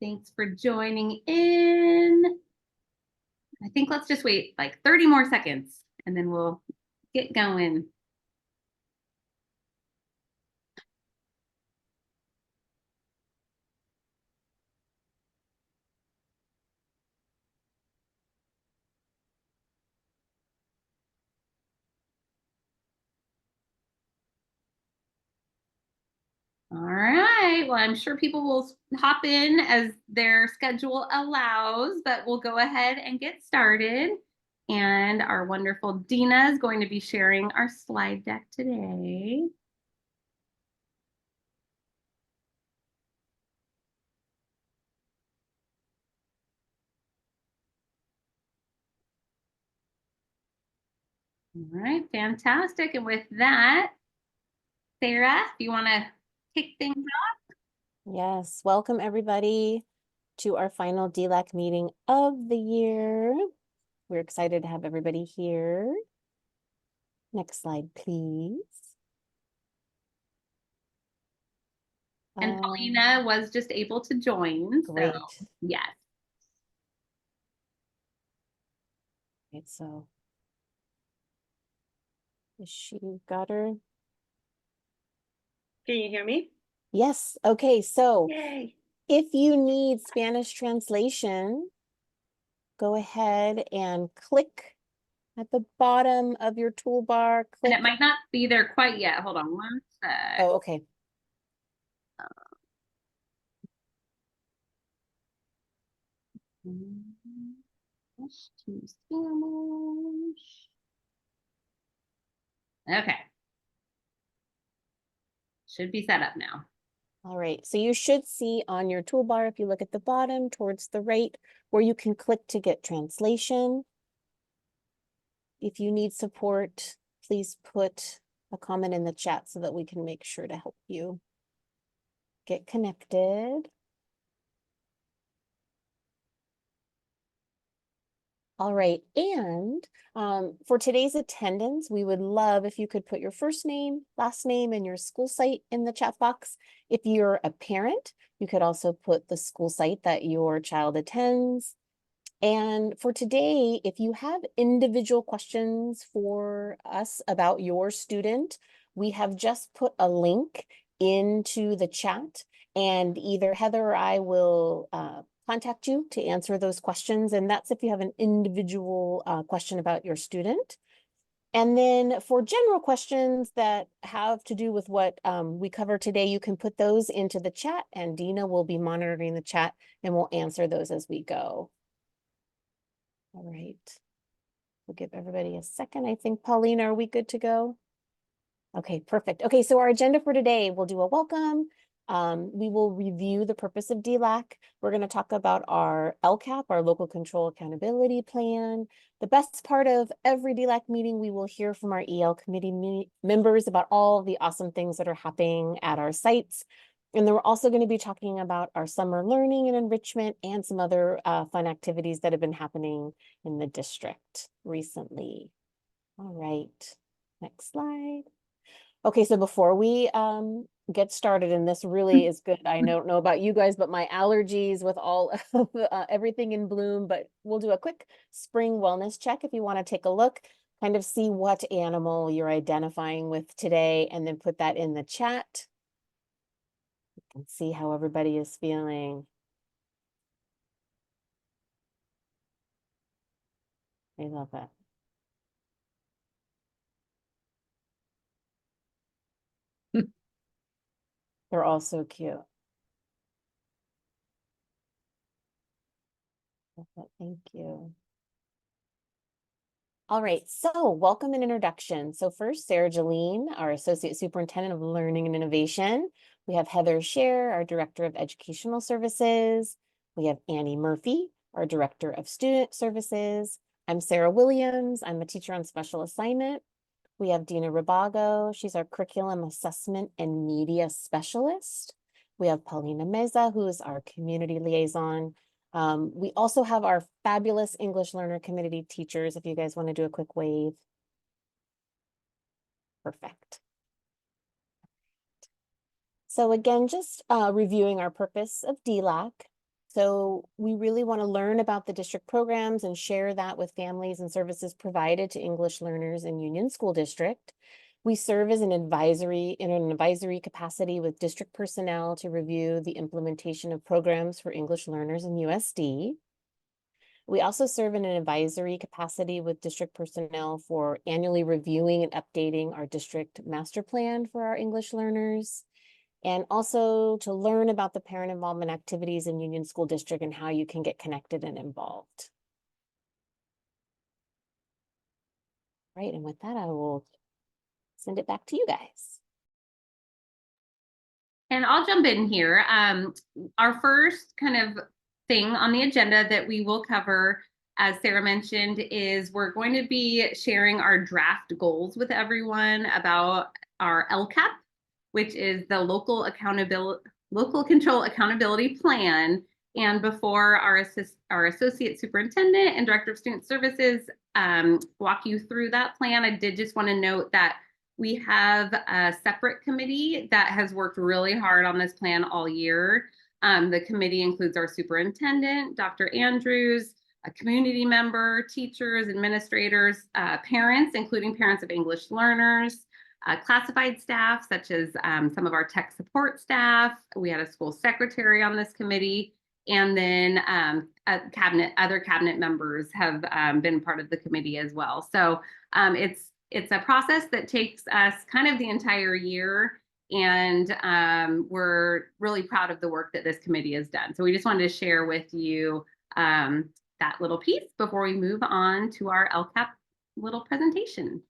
Thanks for joining in. I think let's just wait like 30 more seconds and then we'll get going. All right, well, I'm sure people will hop in as their schedule allows, but we'll go ahead and get started. And our wonderful Dina is going to be sharing our slide deck today. All right, fantastic. And with that, Sarah, if you want to kick things off. Yes, welcome everybody to our final DELAC meeting of the year. We're excited to have everybody here. Next slide, please. And Paulina was just able to join. Great. So, yes. Right, so she got her. Can you hear me? Yes. Okay. So Yay. if you need Spanish translation, go ahead and click at the bottom of your toolbar. And it might not be there quite yet. Hold on one sec. Oh, okay. Okay. Should be set up now. All right, so you should see on your toolbar, if you look at the bottom towards the right, where you can click to get translation. If you need support, please put a comment in the chat so that we can make sure to help you get connected. All right, and for today's attendance, we would love if you could put your first name, last name, and your school site in the chat box. If you're a parent, you could also put the school site that your child attends. And for today, if you have individual questions for us about your student, we have just put a link into the chat, and either Heather or I will contact you to answer those questions. And that's if you have an individual question about your student. And then for general questions that have to do with what we cover today, you can put those into the chat, and Dina will be monitoring the chat and we'll answer those as we go. All right. We'll give everybody a second. I think, Paulina, are we good to go? Okay, perfect. Okay, so our agenda for today, we'll do a welcome. We will review the purpose of DELAC. We're going to talk about our LCAP, our Local Control Accountability Plan. The best part of every DELAC meeting, we will hear from our EL committee members about all the awesome things that are happening at our sites. And then we're also going to be talking about our summer learning and enrichment and some other fun activities that have been happening in the district recently. All right, next slide. Okay, so before we get started, and this really is good, I don't know about you guys, but my allergies with all of everything in bloom, but we'll do a quick spring wellness check if you want to take a look, kind of see what animal you're identifying with today, and then put that in the chat. You can see how everybody is feeling. I love that. They're all so cute. Thank you. All right, so welcome and introduction. So first, Sarah Jeline, our Associate Superintendent of Learning and Innovation. We have Heather Scher, our Director of Educational Services. We have Annie Murphy, our Director of Student Services. I'm Sarah Williams. I'm a teacher on special assignment. We have Dina Rabago. She's our Curriculum Assessment and Media Specialist. We have Paulina Meza, who is our Community Liaison. We also have our fabulous English Learner Committee teachers, if you guys want to do a quick wave. Perfect. So again, just reviewing our purpose of DELAC. So we really want to learn about the district programs and share that with families and services provided to English learners in Union School District. We serve as in an advisory capacity with district personnel to review the implementation of programs for English learners in USD. We also serve in an advisory capacity with district personnel for annually reviewing and updating our district master plan for our English learners, and also to learn about the parent involvement activities in Union School District and how you can get connected and involved. Right, and with that, I will send it back to you guys. And I'll jump in here. Our first kind of thing on the agenda that we will cover, as Sarah mentioned, is we're going to be sharing our draft goals with everyone about our LCAP, which is the local control accountability plan. And before our associate superintendent and director of student services walk you through that plan, I did just want to note that we have a separate committee that has worked really hard on this plan all year. The committee includes our superintendent, Dr. Andrews, a community member, teachers, administrators, parents, including parents of English learners, classified staff, such as some of our tech support staff. We had a school secretary on this committee, and then other cabinet members have been part of the committee as well. So it's a process that takes us kind of the entire year, and we're really proud of the work that this committee has done. So we just wanted to share with you that little piece before we move on to our LCAP little presentation.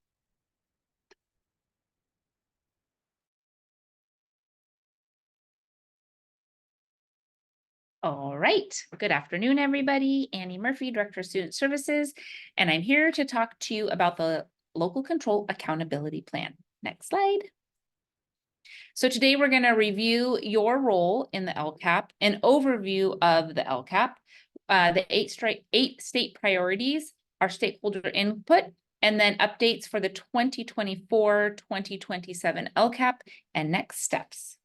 All right. Good afternoon, everybody. Annie Murphy, Director of Student Services, and I'm here to talk to you about the Local Control Accountability Plan. Next slide. So today we're going to review your role in the LCAP, an overview of the LCAP, the eight state priorities, our stakeholder input, and then updates for the 2024-2027 LCAP and next steps.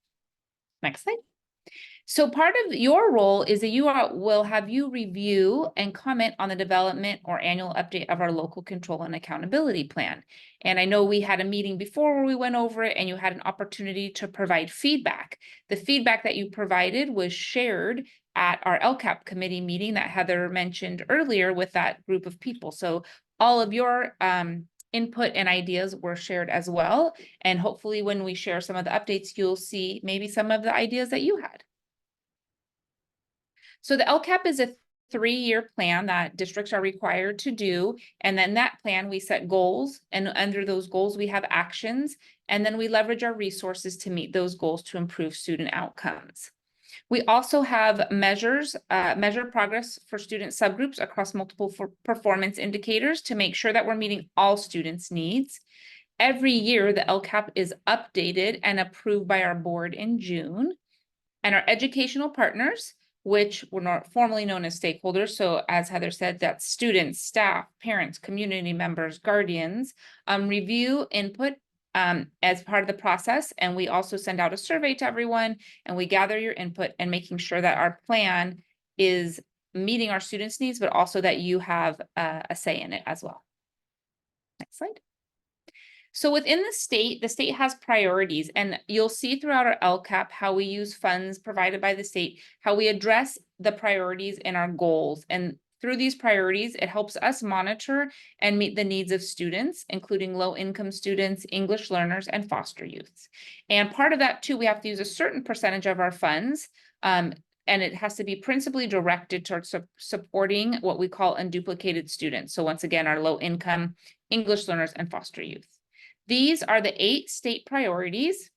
Next slide. So part of your role is that will have you review and comment on the development or annual update of our local control and accountability plan. And I know we had a meeting before where we went over it and you had an opportunity to provide feedback. The feedback that you provided was shared at our LCAP committee meeting that Heather mentioned earlier with that group of people. So all of your input and ideas were shared as well. And hopefully when we share some of the updates, you'll see maybe some of the ideas that you had. So the LCAP is a 3-year plan that districts are required to do. And then that plan, we set goals, and under those goals, we have actions, and then we leverage our resources to meet those goals to improve student outcomes. We also have measure progress for student subgroups across multiple performance indicators to make sure that we're meeting all students' needs. Every year, the LCAP is updated and approved by our board in June. And our educational partners, which were not formally known as stakeholders. So as Heather said, that's students, staff, parents, community members, guardians, review input as part of the process. And we also send out a survey to everyone and we gather your input and making sure that our plan is meeting our students' needs, but also that you have a say in it as well. Next slide. So within the state has priorities, and you'll see throughout our LCAP how we use funds provided by the state, how we address the priorities in our goals. And through these priorities, it helps us monitor and meet the needs of students, including low-income students, English learners, and foster youths. And part of that too, we have to use a certain percentage of our funds, and it has to be principally directed towards supporting what we call unduplicated students. So once again, our low-income English learners and foster youth. These are the 8 state priorities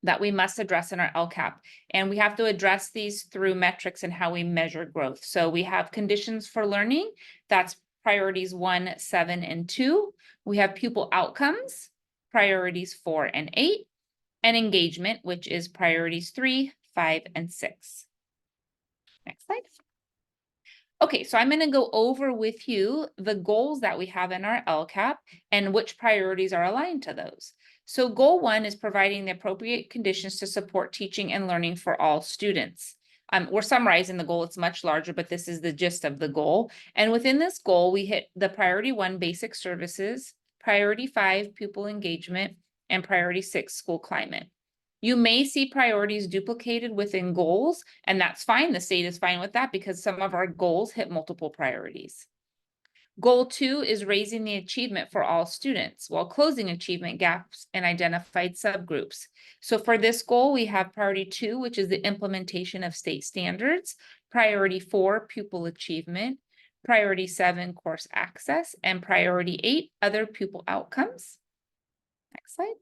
that we must address in our LCAP. And we have to address these through metrics and how we measure growth. So we have conditions for learning, that's priorities 1, 7, and 2. We have pupil outcomes, priorities 4 and 8, and engagement, which is priorities 3, 5, and 6. Next slide. Okay, so I'm going to go over with you the goals that we have in our LCAP and which priorities are aligned to those. So goal 1 is providing the appropriate conditions to support teaching and learning for all students. We're summarizing the goal. It's much larger, but this is the gist of the goal. And within this goal, we hit the priority 1, basic services, priority 5, pupil engagement, and priority 6, school climate. You may see priorities duplicated within goals, and that's fine. The state is fine with that because some of our goals hit multiple priorities. Goal 2 is raising the achievement for all students while closing achievement gaps in identified subgroups. So for this goal, we have priority 2, which is the implementation of state standards, priority 4, pupil achievement, priority 7, course access, and priority 8, other pupil outcomes. Next slide.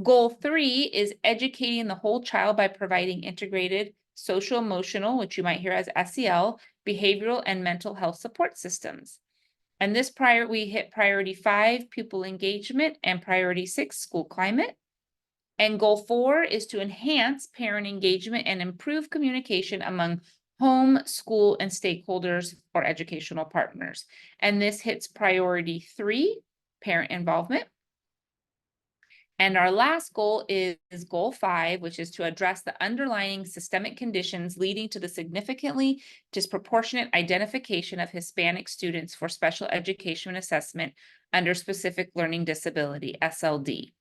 Goal 3 is educating the whole child by providing integrated social emotional, which you might hear as SEL, behavioral and mental health support systems. And this we hit priority 5, pupil engagement, and priority 6, school climate. And goal 4 is to enhance parent engagement and improve communication among home, school, and stakeholders or educational partners. And this hits priority 3, parent involvement. And our last goal is goal 5, which is to address the underlying systemic conditions leading to the significantly disproportionate identification of Hispanic students for special education assessment under specific learning disability, SLD.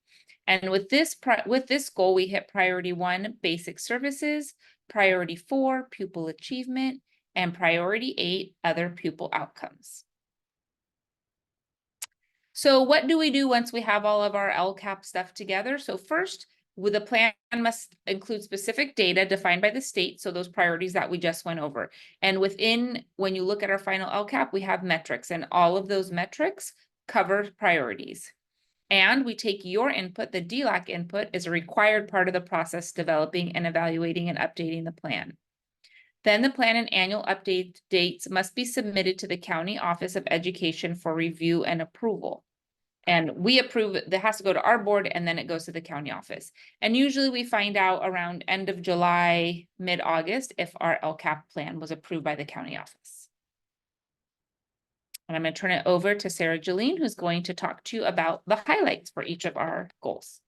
And with this goal, we hit priority 1, basic services, priority 4, pupil achievement, and priority 8, other pupil outcomes. So what do we do once we have all of our LCAP stuff together? So first, the plan must include specific data defined by the state, so those priorities that we just went over. And when you look at our final LCAP, we have metrics, and all of those metrics cover priorities. And we take your input, the DELAC input is a required part of the process developing and evaluating and updating the plan. Then the plan and annual update dates must be submitted to the County Office of Education for review and approval. And we approve it, that has to go to our board, and then it goes to the county office. And usually we find out around end of July, mid-August, if our LCAP plan was approved by the county office. And I'm going to turn it over to Sarah Jeline, who's going to talk to you about the highlights for each of our goals.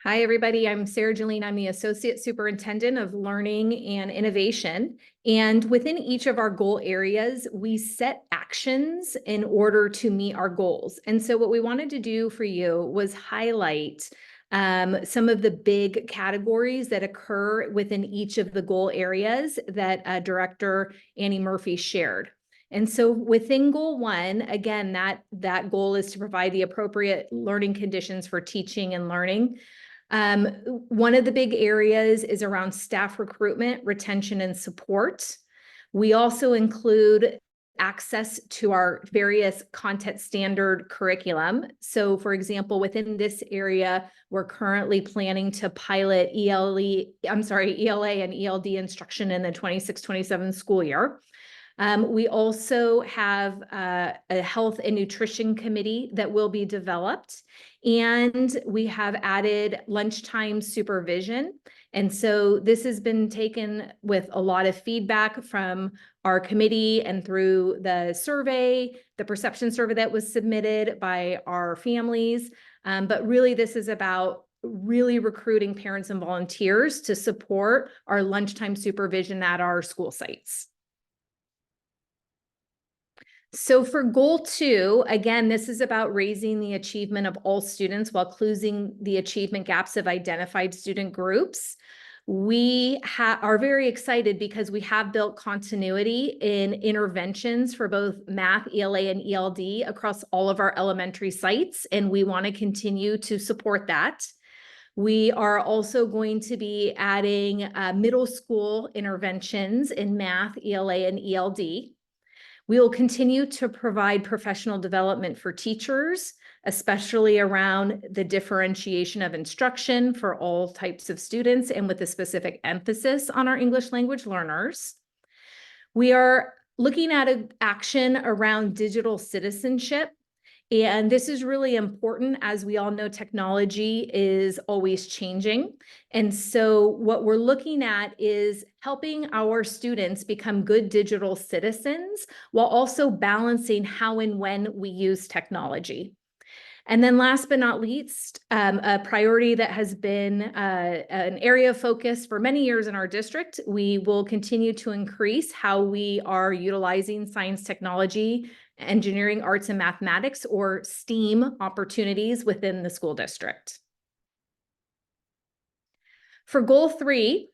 Hi, everybody. I'm Sarah Jeline. I'm the Associate Superintendent of Learning and Innovation. And within each of our goal areas, we set actions in order to meet our goals. And so what we wanted to do for you was highlight some of the big categories that occur within each of the goal areas that Director Annie Murphy shared. And so within goal 1, again, that goal is to provide the appropriate learning conditions for teaching and learning. One of the big areas is around staff recruitment, retention, and support. We also include access to our various content standard curriculum. So for example, within this area, we're currently planning to pilot ELA and ELD instruction in the 26-27 school year. We also have a health and nutrition committee that will be developed, and we have added lunchtime supervision. And so this has been taken with a lot of feedback from our committee and through the survey, the perception survey that was submitted by our families. But really, this is about really recruiting parents and volunteers to support our lunchtime supervision at our school sites. So for goal 2, again, this is about raising the achievement of all students while closing the achievement gaps of identified student groups. We are very excited because we have built continuity in interventions for both math, ELA, and ELD across all of our elementary sites, and we want to continue to support that. We are also going to be adding middle school interventions in math, ELA, and ELD. We will continue to provide professional development for teachers, especially around the differentiation of instruction for all types of students and with a specific emphasis on our English language learners. We are looking at an action around digital citizenship. And this is really important. As we all know, technology is always changing. And so what we're looking at is helping our students become good digital citizens while also balancing how and when we use technology. And then last but not least, a priority that has been an area of focus for many years in our district, we will continue to increase how we are utilizing science, technology, engineering, arts, and mathematics, or STEAM opportunities within the school district. For goal 3,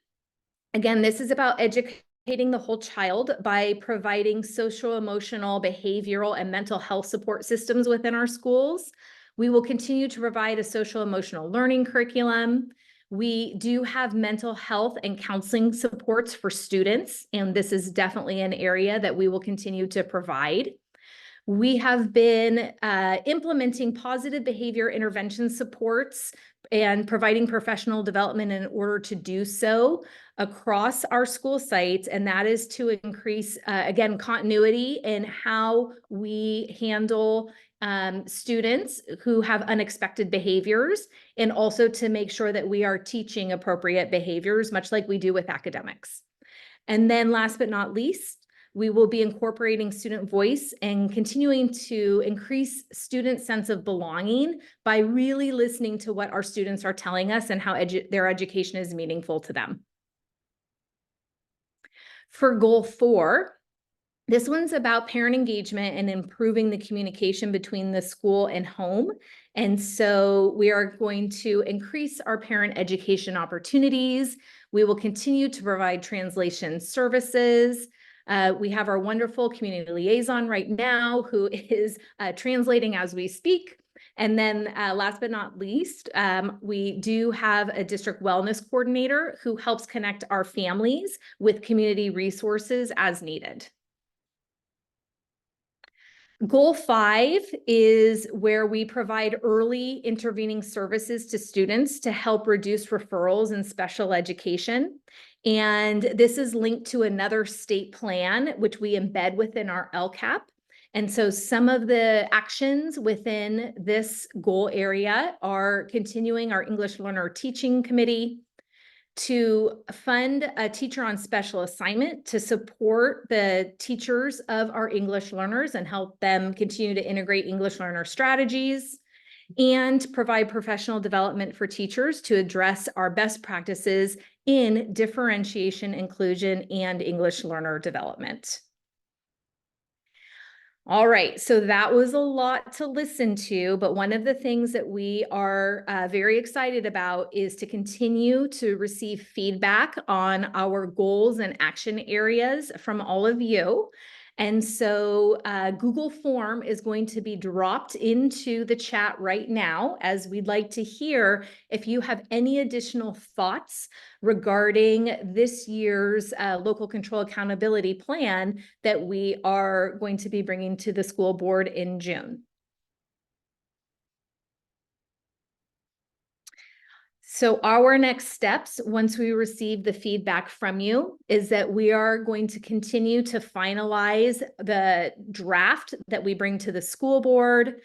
again, this is about educating the whole child by providing social, emotional, behavioral, and mental health support systems within our schools. We will continue to provide a social emotional learning curriculum. We do have mental health and counseling supports for students, and this is definitely an area that we will continue to provide. We have been implementing positive behavior intervention supports and providing professional development in order to do so across our school sites. And that is to increase, again, continuity in how we handle students who have unexpected behaviors, and also to make sure that we are teaching appropriate behaviors, much like we do with academics. And then last but not least, we will be incorporating student voice and continuing to increase student sense of belonging by really listening to what our students are telling us and how their education is meaningful to them. For goal 4, this one's about parent engagement and improving the communication between the school and home. And so we are going to increase our parent education opportunities. We will continue to provide translation services. We have our wonderful community liaison right now who is translating as we speak. And then last but not least, we do have a district wellness coordinator who helps connect our families with community resources as needed. Goal 5 is where we provide early intervening services to students to help reduce referrals in special education. And this is linked to another state plan, which we embed within our LCAP. And so some of the actions within this goal area are continuing our English Learner Teaching Committee, to fund a teacher on special assignment to support the teachers of our English learners and help them continue to integrate English learner strategies, and provide professional development for teachers to address our best practices in differentiation, inclusion, and English learner development. All right, so that was a lot to listen to, but one of the things that we are very excited about is to continue to receive feedback on our goals and action areas from all of you. And so Google form is going to be dropped into the chat right now, as we'd like to hear if you have any additional thoughts regarding this year's local control accountability plan that we are going to be bringing to the school board in June. So our next steps, once we receive the feedback from you, is that we are going to continue to finalize the draft that we bring to the school board.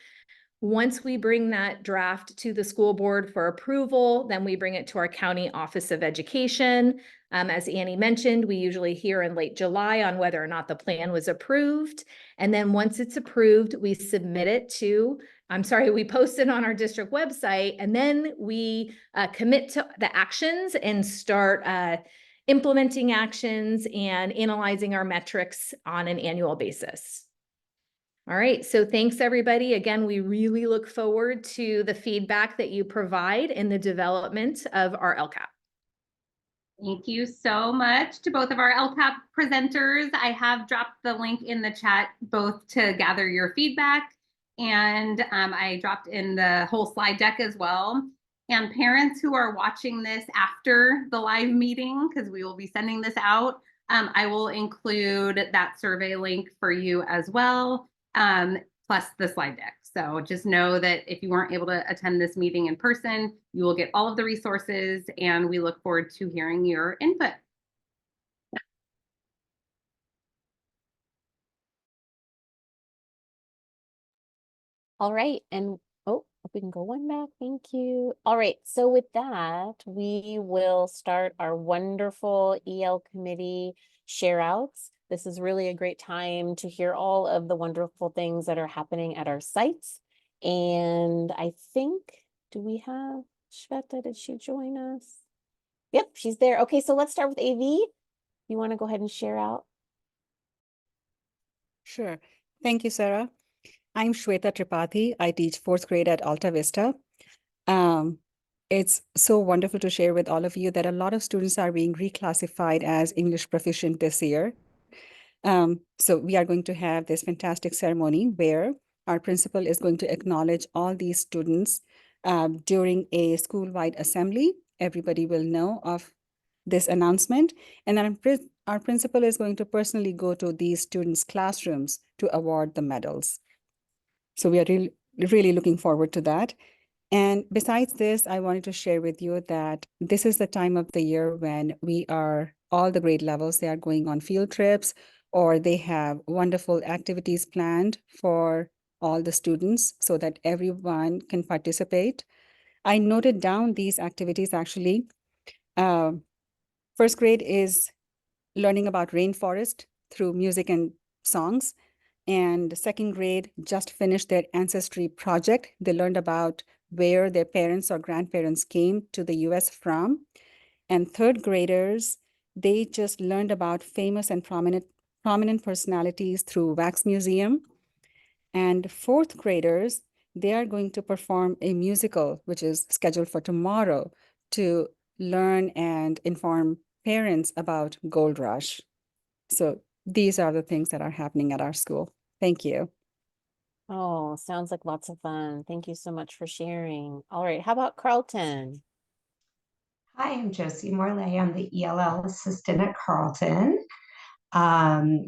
Once we bring that draft to the school board for approval, then we bring it to our county office of education. As Annie mentioned, we usually hear in late July on whether or not the plan was approved. And then once it's approved, we submit it to, we post it on our district website, and then we commit to the actions and start implementing actions and analyzing our metrics on an annual basis. All right, so thanks everybody. Again, we really look forward to the feedback that you provide in the development of our LCAP. Thank you so much to both of our LCAP presenters. I have dropped the link in the chat both to gather your feedback, and I dropped in the whole slide deck as well. And parents who are watching this after the live meeting, because we will be sending this out, I will include that survey link for you as well, plus the slide deck. So just know that if you weren't able to attend this meeting in person, you will get all of the resources, and we look forward to hearing your input. All right, and if we can go one back, thank you. All right, so with that, we will start our wonderful EL committee share outs. This is really a great time to hear all of the wonderful things that are happening at our sites. And I think, do we have Shweta? Did she join us? Yep, she's there. Okay, so let's start with AV. You want to go ahead and share out? Sure. Thank you, Sarah. I'm Shweta Tripathi. I teach fourth grade at Alta Vista. It's so wonderful to share with all of you that a lot of students are being reclassified as English proficient this year. So we are going to have this fantastic ceremony where our principal is going to acknowledge all these students during a school-wide assembly. Everybody will know of this announcement. And then our principal is going to personally go to these students' classrooms to award the medals. So we are really looking forward to that. And besides this, I wanted to share with you that this is the time of the year when all the grade levels, they are going on field trips, or they have wonderful activities planned for all the students so that everyone can participate. I noted down these activities actually. First grade is learning about rainforest through music and songs. And second grade just finished their ancestry project. They learned about where their parents or grandparents came to the US from. And third graders, they just learned about famous and prominent personalities through Wax Museum. And fourth graders, they are going to perform a musical, which is scheduled for tomorrow, to learn and inform parents about Gold Rush. So these are the things that are happening at our school. Thank you. Oh, sounds like lots of fun. Thank you so much for sharing. All right, how about Carlton? Hi, I'm Josie Morley. I'm the ELL assistant at Carlton.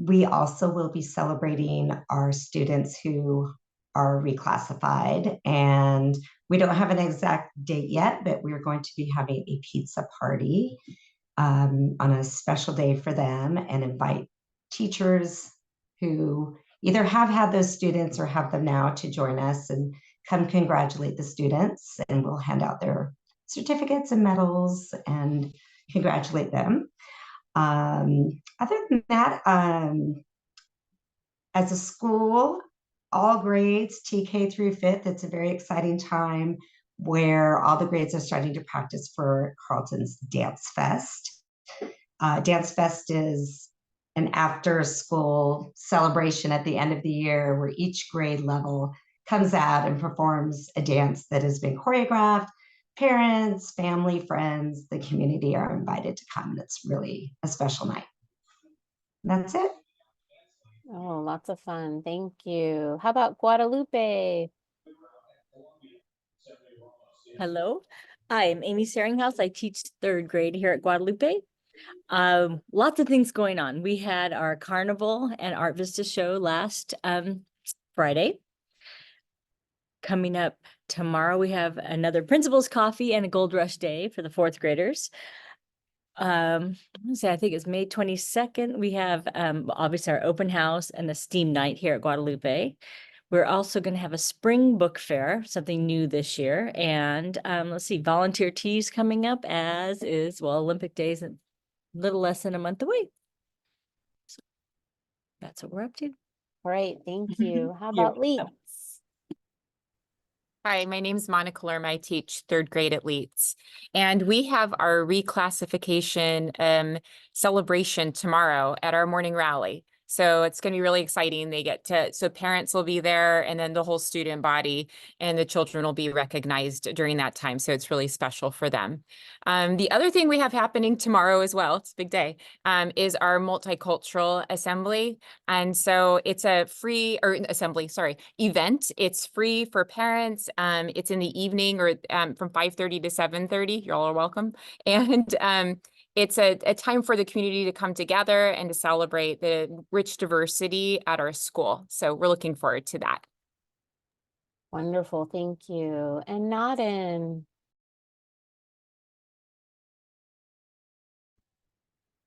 We also will be celebrating our students who are reclassified, and we don't have an exact date yet, but we're going to be having a pizza party on a special day for them and invite teachers who either have had those students or have them now to join us and come congratulate the students, and we'll hand out their certificates and medals and congratulate them. Other than that, as a school, all grades, TK through fifth, it's a very exciting time where all the grades are starting to practice for Carlton's Dance Fest. Dance Fest is an after-school celebration at the end of the year where each grade level comes out and performs a dance that has been choreographed. Parents, family, friends, the community are invited to come. It's really a special night. That's it. Oh, lots of fun. Thank you. How about Guadalupe? Hello, I'm Amy Seringhouse. I teach third grade here at Guadalupe. Lots of things going on. We had our carnival and Art Vista show last Friday. Coming up tomorrow, we have another principal's coffee and a Gold Rush Day for the fourth graders. I think it's May 22nd. We have obviously our open house and the STEAM night here at Guadalupe. We're also going to have a spring book fair, something new this year. And let's see, volunteer teas coming up, as is, well, Olympic Days a little less than a month away. So that's what we're up to. All right, thank you. How about Leeds? Hi, my name is Monica Lerm. I teach third grade at Leeds. And we have our reclassification celebration tomorrow at our morning rally. So it's going to be really exciting. So parents will be there, and then the whole student body and the children will be recognized during that time. So it's really special for them. The other thing we have happening tomorrow as well, it's a big day, is our multicultural assembly. And so it's a free event. It's free for parents. It's in the evening or from 5:30 to 7:30. You all are welcome. And it's a time for the community to come together and to celebrate the rich diversity at our school. So we're looking forward to that. Wonderful, thank you. And Naden.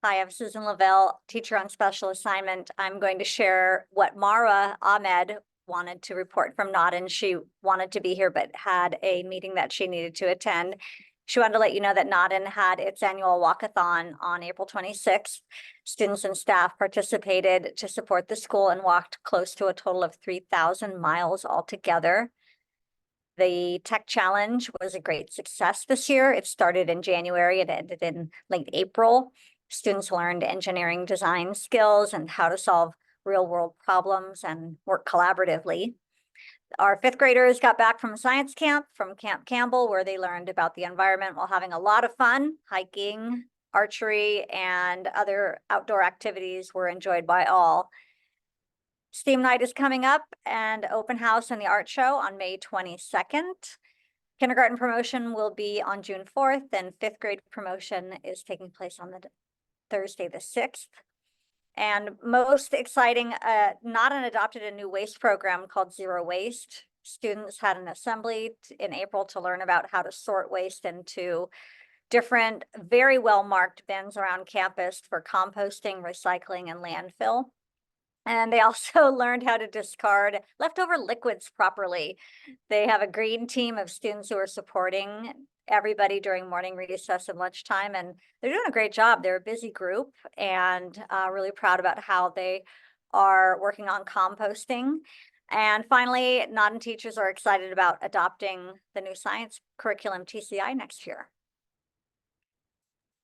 Hi, I'm Susan Lavelle, teacher on special assignment. I'm going to share what Mara Ahmed wanted to report from Naden. She wanted to be here, but had a meeting that she needed to attend. She wanted to let you know that Naden had its annual walkathon on April 26th. Students and staff participated to support the school and walked close to a total of 3,000 miles altogether. The Tech Challenge was a great success this year. It started in January and ended in late April. Students learned engineering design skills and how to solve real-world problems and work collaboratively. Our fifth graders got back from science camp from Camp Campbell, where they learned about the environment while having a lot of fun. Hiking, archery, and other outdoor activities were enjoyed by all. STEAM night is coming up, and open house and the art show on May 22nd. Kindergarten promotion will be on June 4th, and fifth grade promotion is taking place on the Thursday the 6th. And most exciting, Nodden adopted a new waste program called Zero Waste. Students had an assembly in April to learn about how to sort waste into different, very well marked bins around campus for composting, recycling, and landfill. And they also learned how to discard leftover liquids properly. They have a green team of students who are supporting everybody during morning recess and lunchtime, and they're doing a great job. They're a busy group, and really proud about how they are working on composting. And finally, Nodden teachers are excited about adopting the new science curriculum TCI next year.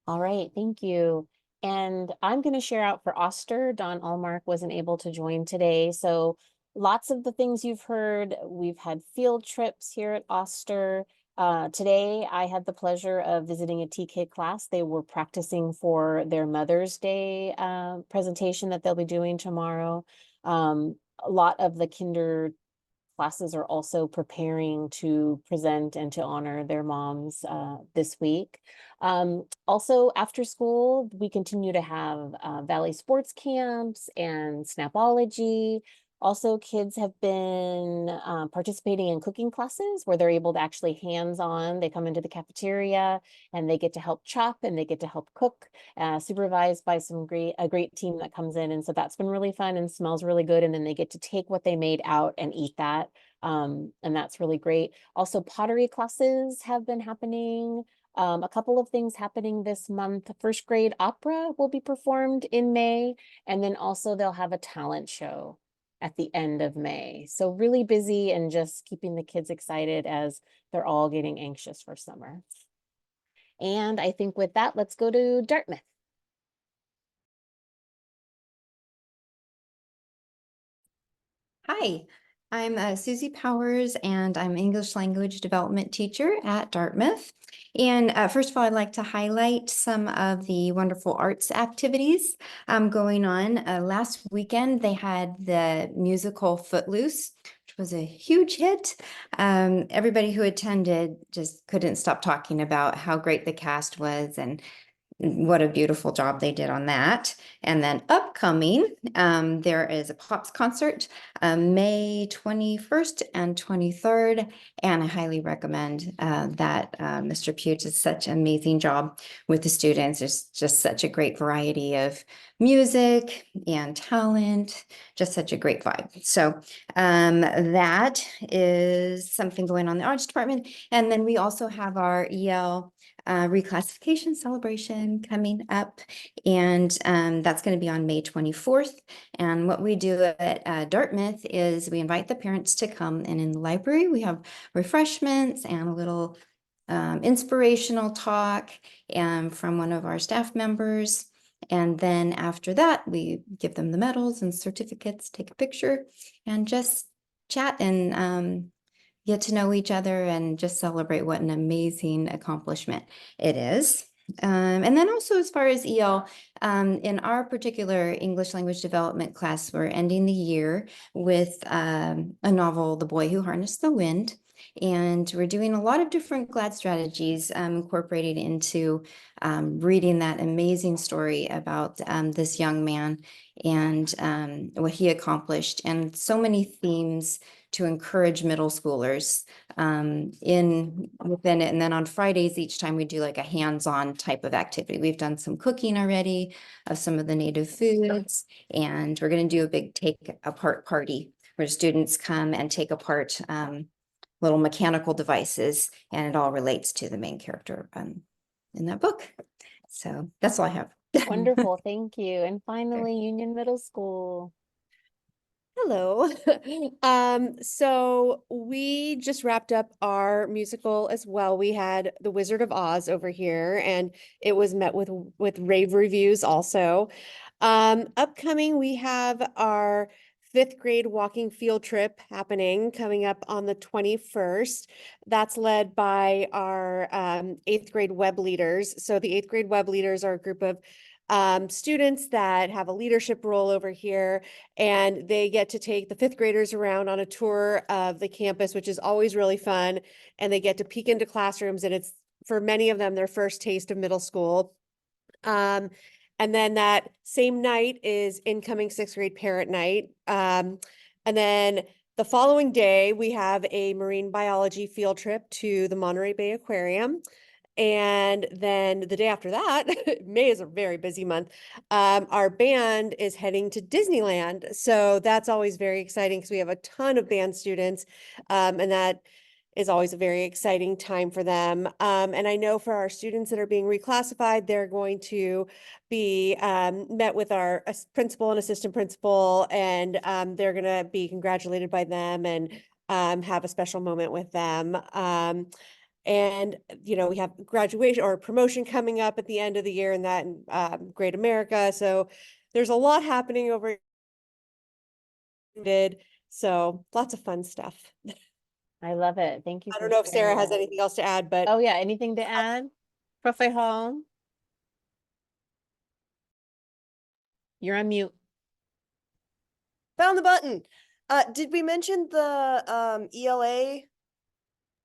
All right, thank you. And I'm going to share out for Oster. Don Allmark wasn't able to join today. So lots of the things you've heard, we've had field trips here at Oster. Today, I had the pleasure of visiting a TK class. They were practicing for their Mother's Day presentation that they'll be doing tomorrow. A lot of the kinder classes are also preparing to present and to honor their moms this week. Also, after school, we continue to have Valley sports camps and Snapology. Also, kids have been participating in cooking classes where they're able to actually hands-on. They come into the cafeteria and they get to help chop and they get to help cook, supervised by a great team that comes in. And so that's been really fun and smells really good. And then they get to take what they made out and eat that. And that's really great. Also, pottery classes have been happening. A couple of things happening this month. First grade opera will be performed in May, and then also they'll have a talent show at the end of May. So really busy and just keeping the kids excited as they're all getting anxious for summer. And I think with that, let's go to Dartmouth. Hi, I'm Susie Powers, and I'm English language development teacher at Dartmouth. And first of all, I'd like to highlight some of the wonderful arts activities going on. Last weekend, they had the musical Footloose, which was a huge hit. Everybody who attended just couldn't stop talking about how great the cast was and what a beautiful job they did on that. And then upcoming, there is a Pops concert, May 21st and 23rd. And I highly recommend that Mr. Pugh does such an amazing job with the students. There's just such a great variety of music and talent, just such a great vibe. So that is something going on in the arts department. And then we also have our EL reclassification celebration coming up, and that's going to be on May 24th. And what we do at Dartmouth is we invite the parents to come, and in the library we have refreshments and a little inspirational talk from one of our staff members. And then after that, we give them the medals and certificates, take a picture, and just chat and get to know each other and just celebrate what an amazing accomplishment it is. And then also as far as EL, in our particular English language development class, we're ending the year with a novel, The Boy Who Harnessed the Wind. And we're doing a lot of different GLAD strategies incorporated into reading that amazing story about this young man and what he accomplished, and so many themes to encourage middle schoolers within it. And then on Fridays, each time we do like a hands-on type of activity. We've done some cooking already of some of the native foods, and we're going to do a big take apart party where students come and take apart little mechanical devices, and it all relates to the main character in that book. So that's all I have. Wonderful, thank you. And finally, Union Middle School. Hello. So we just wrapped up our musical as well. We had The Wizard of Oz over here, and it was met with rave reviews also. Upcoming, we have our 5th grade walking field trip happening coming up on the 21st. That's led by our 8th grade web leaders. So the 8th grade web leaders are a group of students that have a leadership role over here, and they get to take the 5th graders around on a tour of the campus, which is always really fun. And they get to peek into classrooms, and it's for many of them their first taste of middle school. And then that same night is incoming 6th grade parent night. And then the following day, we have a marine biology field trip to the Monterey Bay Aquarium. And then the day after that, May is a very busy month. Our band is heading to Disneyland. So that's always very exciting because we have a ton of band students. And that is always a very exciting time for them. And I know for our students that are being reclassified, they're going to be met with our principal and assistant principal, and they're going to be congratulated by them and have a special moment with them. And, you know, we have graduation or promotion coming up at the end of the year, and that in Great America. So there's a lot happening over. So lots of fun stuff. I love it. Thank you. I for don't know if Sarah sharing has that. anything else to add, but Oh yeah, anything to add? Profe Hong? You're on mute. Found the button. Did we mention the ELA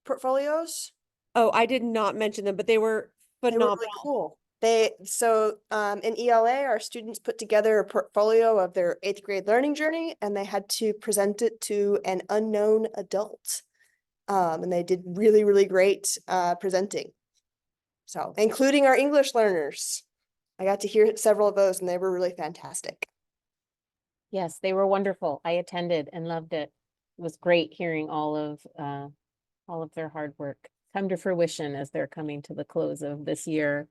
portfolios? oh, I did not mention them, but they were They were phenomenal. really cool. In ELA, our students put together a portfolio of their 8th grade learning journey, and they had to present it to an unknown adult. And they did really, really great presenting. So, including our English learners. I got to hear several of those, and they were really fantastic. Yes, they were wonderful. I attended and loved it. It was great hearing all of their hard work come to fruition as they're coming to the close of this year.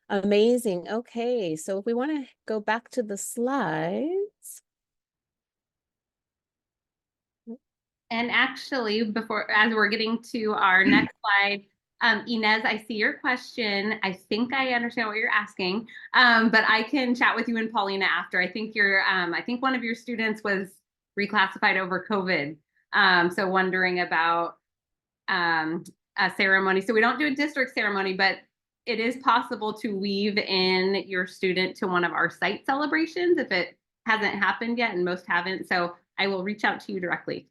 Amazing. Okay, so if we want to go back to the slides. And actually, as we're getting to our next slide, Inez, I see your question. I think I understand what you're asking, but I can chat with you and Paulina after. I think I think one of your students was reclassified over COVID. So wondering about a ceremony. So we don't do a district ceremony, but it is possible to weave in your student to one of our site celebrations if it hasn't happened yet, and most haven't. So I will reach out to you directly.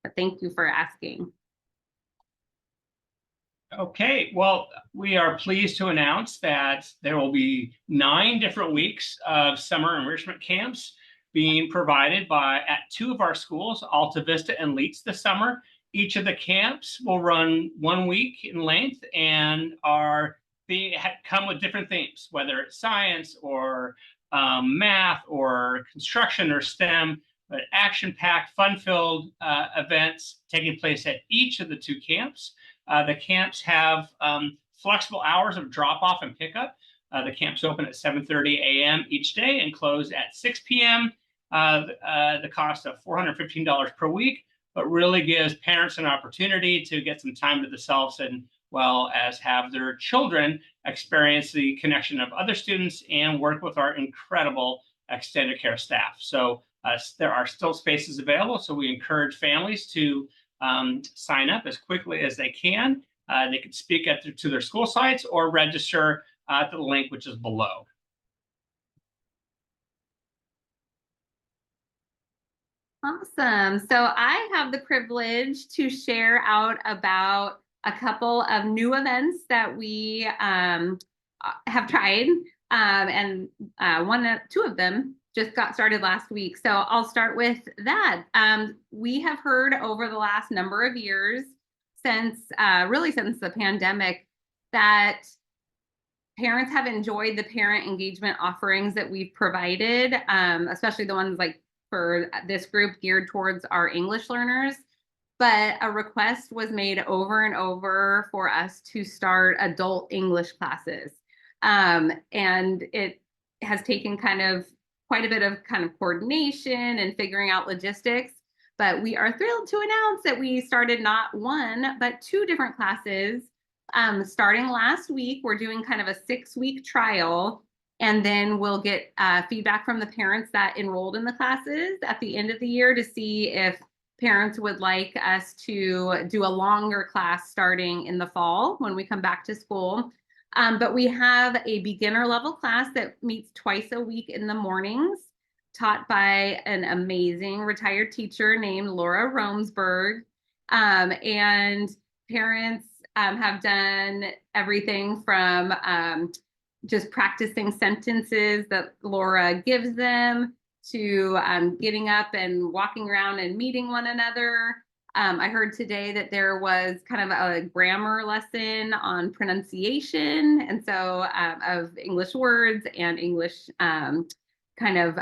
But thank you for asking. Okay, well, we are pleased to announce that there will be 9 different weeks of summer enrichment camps being provided at 2 of our schools, Alta Vista and Leeds, this summer. Each of the camps will run 1 week in length and come with different themes, whether it's science or math or construction or STEM, but action-packed, fun-filled events taking place at each of the 2 camps. The camps have flexible hours of drop-off and pickup. The camps open at 7:30 a.m. each day and close at 6 p.m. The cost of $415 per week, but really gives parents an opportunity to get some time to themselves, and well as have their children experience the connection of other students and work with our incredible extended care staff. So there are still spaces available, so we encourage families to sign up as quickly as they can. They can speak to their school sites or register at the link which is below. Awesome. So I have the privilege to share out about a couple of new events that we have tried, and 2 of them just got started last week. So I'll start with that. We have heard over the last number of years, since the pandemic, that parents have enjoyed the parent engagement offerings that we've provided, especially the ones like for this group geared towards our English learners. But a request was made over and over for us to start adult English classes. And it has taken kind of quite a bit of kind of coordination and figuring out logistics. But we are thrilled to announce that we started not one, but 2 different classes. Starting last week, we're doing kind of a 6-week trial, and then we'll get feedback from the parents that enrolled in the classes at the end of the year to see if parents would like us to do a longer class starting in the fall when we come back to school. But we have a beginner level class that meets twice a week in the mornings, taught by an amazing retired teacher named Laura Romsberg. And parents have done everything from just practicing sentences that Laura gives them to getting up and walking around and meeting one another. I heard today that there was kind of a grammar lesson on pronunciation, and so of English words and English kind of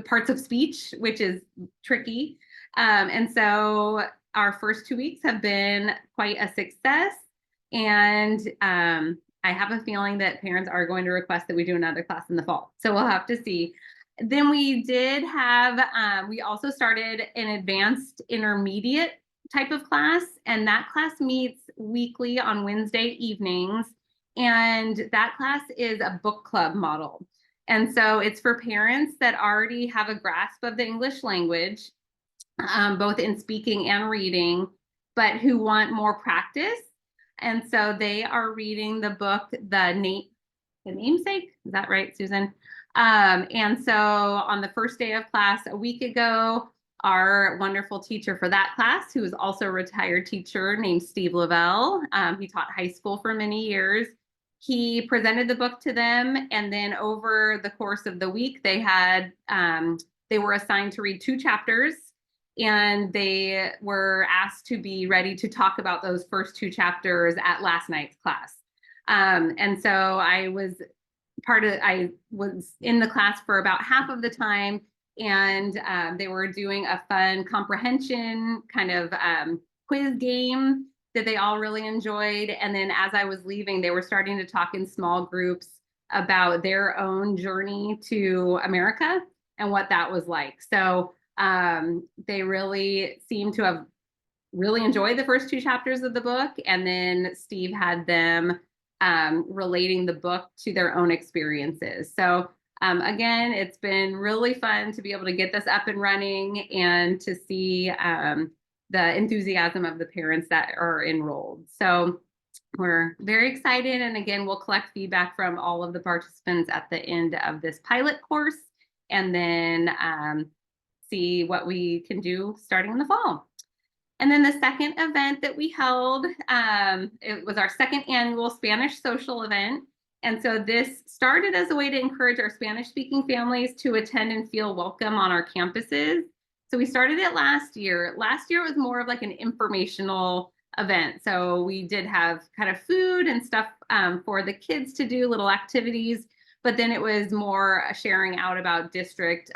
parts of speech, which is tricky. And so our first 2 weeks have been quite a success, and I have a feeling that parents are going to request that we do another class in the fall. So we'll have to see. Then we did have, we also started an advanced intermediate type of class, and that class meets weekly on Wednesday evenings. And that class is a book club model. And so it's for parents that already have a grasp of the English language, both in speaking and reading, but who want more practice. And so they are reading the book, The Namesake. Is that right, Susan? And so on the first day of class a week ago, our wonderful teacher for that class, who is also a retired teacher named Steve Lavelle, he taught high school for many years. He presented the book to them, and then over the course of the week, they had they were assigned to read 2 chapters, and they were asked to be ready to talk about those first 2 chapters at last night's class. And so I was in the class for about half of the time, and they were doing a fun comprehension kind of quiz game that they all really enjoyed. And then as I was leaving, they were starting to talk in small groups about their own journey to America and what that was like. So they really seemed to have really enjoyed the first 2 chapters of the book. And then Steve had them relating the book to their own experiences. So again, it's been really fun to be able to get this up and running and to see the enthusiasm of the parents that are enrolled. So we're very excited. And again, we'll collect feedback from all of the participants at the end of this pilot course, and then see what we can do starting in the fall. And then the second event that we held, it was our second annual Spanish social event. And so this started as a way to encourage our Spanish-speaking families to attend and feel welcome on our campuses. So we started it last year. Last year it was more of like an informational event. So we did have kind of food and stuff for the kids to do, little activities, but then it was more sharing out about district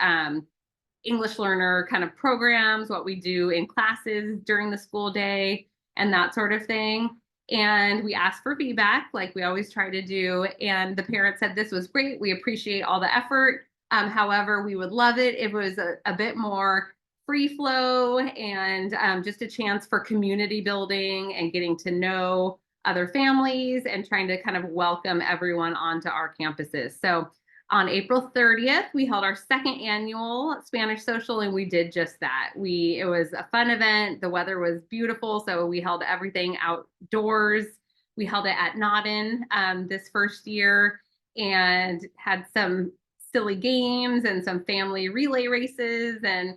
English learner kind of programs, what we do in classes during the school day, and that sort of thing. And we asked for feedback like we always try to do. And the parents said, this was great. We appreciate all the effort. However, we would love it if it was a bit more free flow and just a chance for community building and getting to know other families and trying to kind of welcome everyone onto our campuses. So on April 30th, we held our second annual Spanish social, and we did just that. It was a fun event. The weather was beautiful, so we held everything outdoors. We held it at Nodden this first year and had some silly games and some family relay races and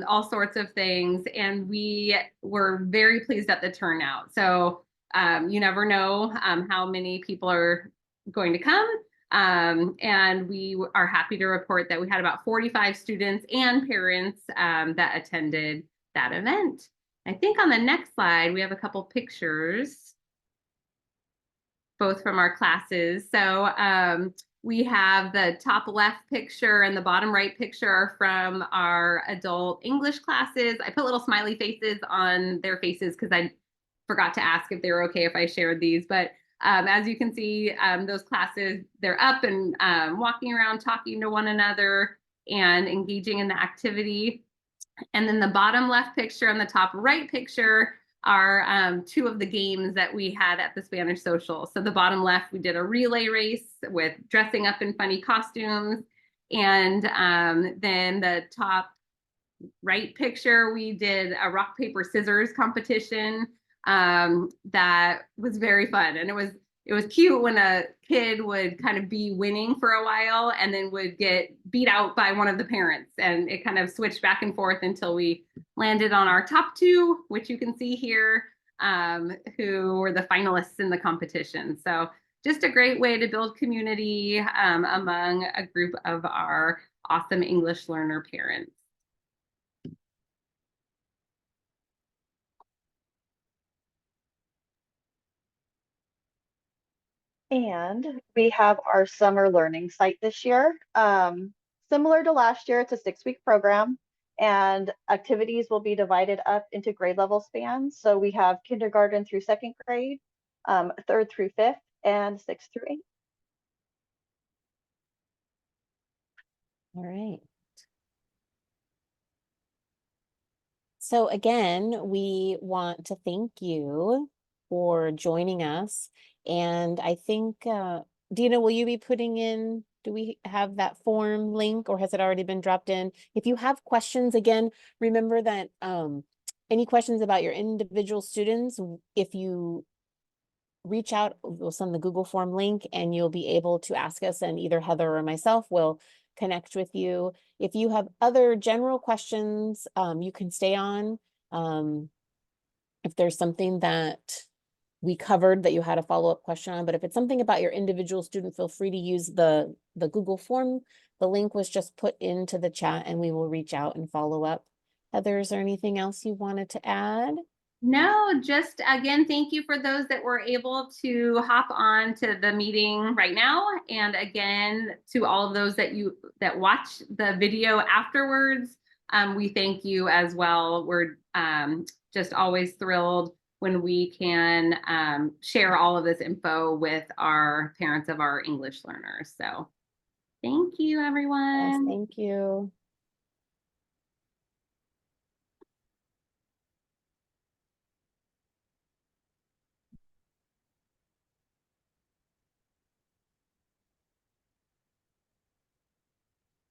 all sorts of things. And we were very pleased at the turnout. So you never know how many people are going to come. And we are happy to report that we had about 45 students and parents that attended that event. I think on the next slide, we have a couple pictures, both from our classes. So we have the top left picture and the bottom right picture are from our adult English classes. I put little smiley faces on their faces because I forgot to ask if they were okay if I shared these, but As you can see, those classes, they're up and walking around, talking to one another and engaging in the activity. And then the bottom left picture and the top right picture are two of the games that we had at the Spanish Social. So the bottom left, we did a relay race with dressing up in funny costumes. And then the top right picture, we did a rock, paper, scissors competition that was very fun. And it was cute when a kid would kind of be winning for a while and then would get beat out by one of the parents. And it kind of switched back and forth until we landed on our top two, which you can see here, who were the finalists in the competition. So just a great way to build community among a group of our awesome English learner parents. And we have our summer learning site this year. Similar to last year, it's a 6-week program and activities will be divided up into grade level spans. So we have kindergarten through 2nd grade, 3rd through 5th, and 6th through 8th. All right. So again, we want to thank you for joining us. And I think, Dina, will you be putting in, do we have that form link or has it already been dropped in? If you have questions, again, remember that any questions about your individual students, if you reach out, we'll send the Google form link and you'll be able to ask us, and either Heather or myself will connect with you. If you have other general questions, you can stay on. If there's something that we covered that you had a follow-up question on, but if it's something about your individual student, feel free to use the Google form. The link was just put into the chat and we will reach out and follow up. Heather, is there anything else you wanted to add? No, just again, thank you for those that were able to hop on to the meeting right now. And again, to all of those that watch the video afterwards, we thank you as well. We're just always thrilled when we can share all of this info with our parents of our English learners. So thank you, everyone. Yes, thank you.